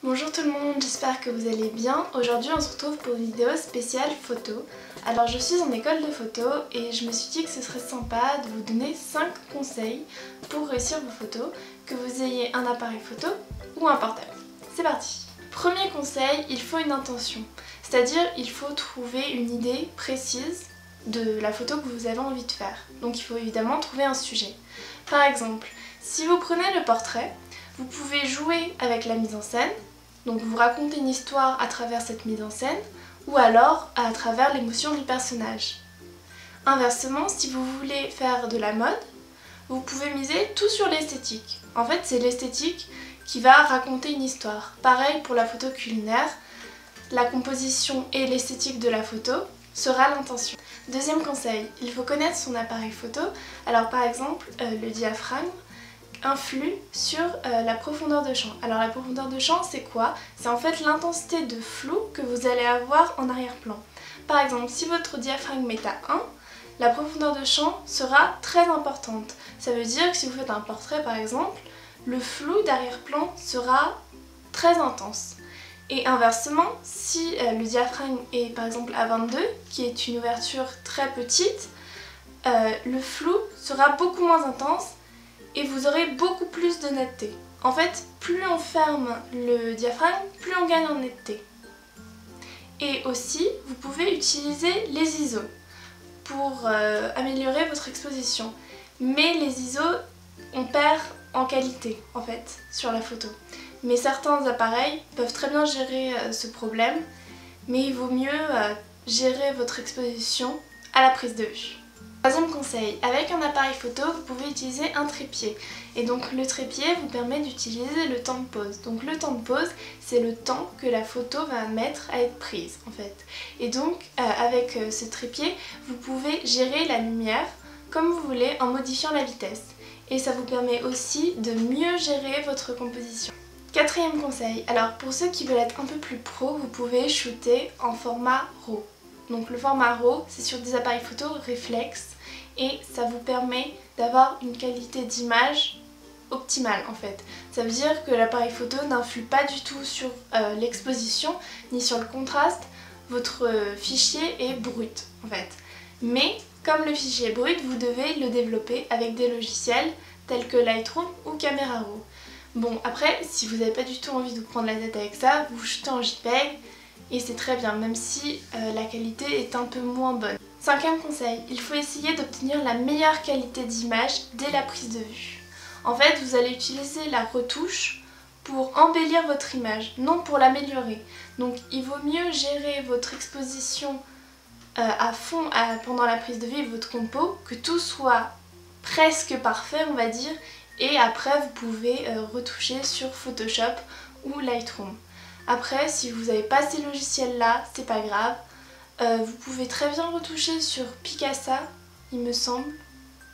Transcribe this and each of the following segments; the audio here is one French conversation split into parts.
Bonjour tout le monde, j'espère que vous allez bien. Aujourd'hui on se retrouve pour une vidéo spéciale photo. Alors je suis en école de photo et je me suis dit que ce serait sympa de vous donner 5 conseils pour réussir vos photos, que vous ayez un appareil photo ou un portable. C'est parti. Premier conseil, il faut une intention. C'est-à-dire il faut trouver une idée précise de la photo que vous avez envie de faire. Donc il faut évidemment trouver un sujet. Par exemple, si vous prenez le portrait, vous pouvez jouer avec la mise en scène, donc vous racontez une histoire à travers cette mise en scène, ou alors à travers l'émotion du personnage. Inversement, si vous voulez faire de la mode, vous pouvez miser tout sur l'esthétique. En fait, c'est l'esthétique qui va raconter une histoire. Pareil pour la photo culinaire, la composition et l'esthétique de la photo sera l'intention. Deuxième conseil, il faut connaître son appareil photo. Alors par exemple, le diaphragme influe sur la profondeur de champ. Alors la profondeur de champ, c'est quoi? C'est en fait l'intensité de flou que vous allez avoir en arrière-plan. Par exemple, si votre diaphragme est à 1, la profondeur de champ sera très importante. Ça veut dire que si vous faites un portrait par exemple, le flou d'arrière-plan sera très intense. Et inversement, si le diaphragme est par exemple à 22, qui est une ouverture très petite, le flou sera beaucoup moins intense et vous aurez beaucoup plus de netteté. En fait, plus on ferme le diaphragme, plus on gagne en netteté. Et aussi, vous pouvez utiliser les ISO pour améliorer votre exposition. Mais les ISO, on perd en qualité en fait sur la photo. Mais certains appareils peuvent très bien gérer ce problème, mais il vaut mieux gérer votre exposition à la prise de vue. Troisième conseil, avec un appareil photo, vous pouvez utiliser un trépied. Et donc le trépied vous permet d'utiliser le temps de pause. Donc le temps de pause, c'est le temps que la photo va mettre à être prise en fait. Et donc avec ce trépied, vous pouvez gérer la lumière comme vous voulez en modifiant la vitesse. Et ça vous permet aussi de mieux gérer votre composition. Quatrième conseil, alors pour ceux qui veulent être un peu plus pro, vous pouvez shooter en format RAW. Donc le format RAW, c'est sur des appareils photo réflexes et ça vous permet d'avoir une qualité d'image optimale en fait. Ça veut dire que l'appareil photo n'influe pas du tout sur l'exposition ni sur le contraste. Votre fichier est brut en fait. Mais comme le fichier est brut, vous devez le développer avec des logiciels tels que Lightroom ou Camera Raw. Bon après, si vous n'avez pas du tout envie de vous prendre la tête avec ça, vous shootez en JPEG et c'est très bien, même si la qualité est un peu moins bonne. Cinquième conseil, il faut essayer d'obtenir la meilleure qualité d'image dès la prise de vue. En fait, vous allez utiliser la retouche pour embellir votre image, non pour l'améliorer. Donc il vaut mieux gérer votre exposition à fond pendant la prise de vue et votre compo, que tout soit presque parfait on va dire, et après vous pouvez retoucher sur Photoshop ou Lightroom. Après, si vous n'avez pas ces logiciels là, c'est pas grave. Vous pouvez très bien retoucher sur Picasa, il me semble.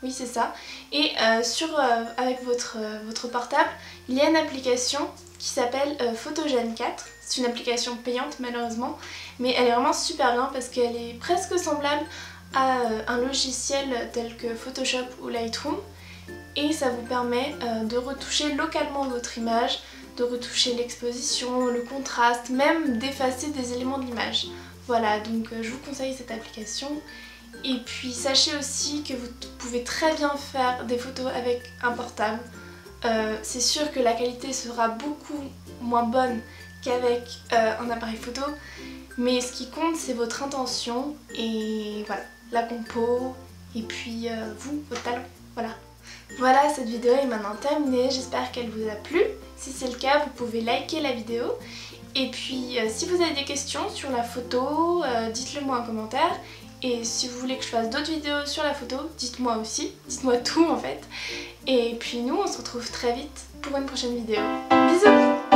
Oui, c'est ça. Et avec votre portable, il y a une application qui s'appelle Photogène 4. C'est une application payante malheureusement, mais elle est vraiment super bien parce qu'elle est presque semblable à un logiciel tel que Photoshop ou Lightroom. Et ça vous permet de retoucher localement votre image, de retoucher l'exposition, le contraste, même d'effacer des éléments de l'image. Voilà, donc je vous conseille cette application. Et puis sachez aussi que vous pouvez très bien faire des photos avec un portable. C'est sûr que la qualité sera beaucoup moins bonne qu'avec un appareil photo, mais ce qui compte c'est votre intention et voilà, la compo et puis vous, votre talent. Voilà. Voilà, cette vidéo est maintenant terminée, j'espère qu'elle vous a plu. Si c'est le cas, vous pouvez liker la vidéo. Et puis si vous avez des questions sur la photo, dites-le moi en commentaire. Et si vous voulez que je fasse d'autres vidéos sur la photo, dites-moi aussi, dites-moi tout en fait. Et puis nous, on se retrouve très vite pour une prochaine vidéo. Bisous!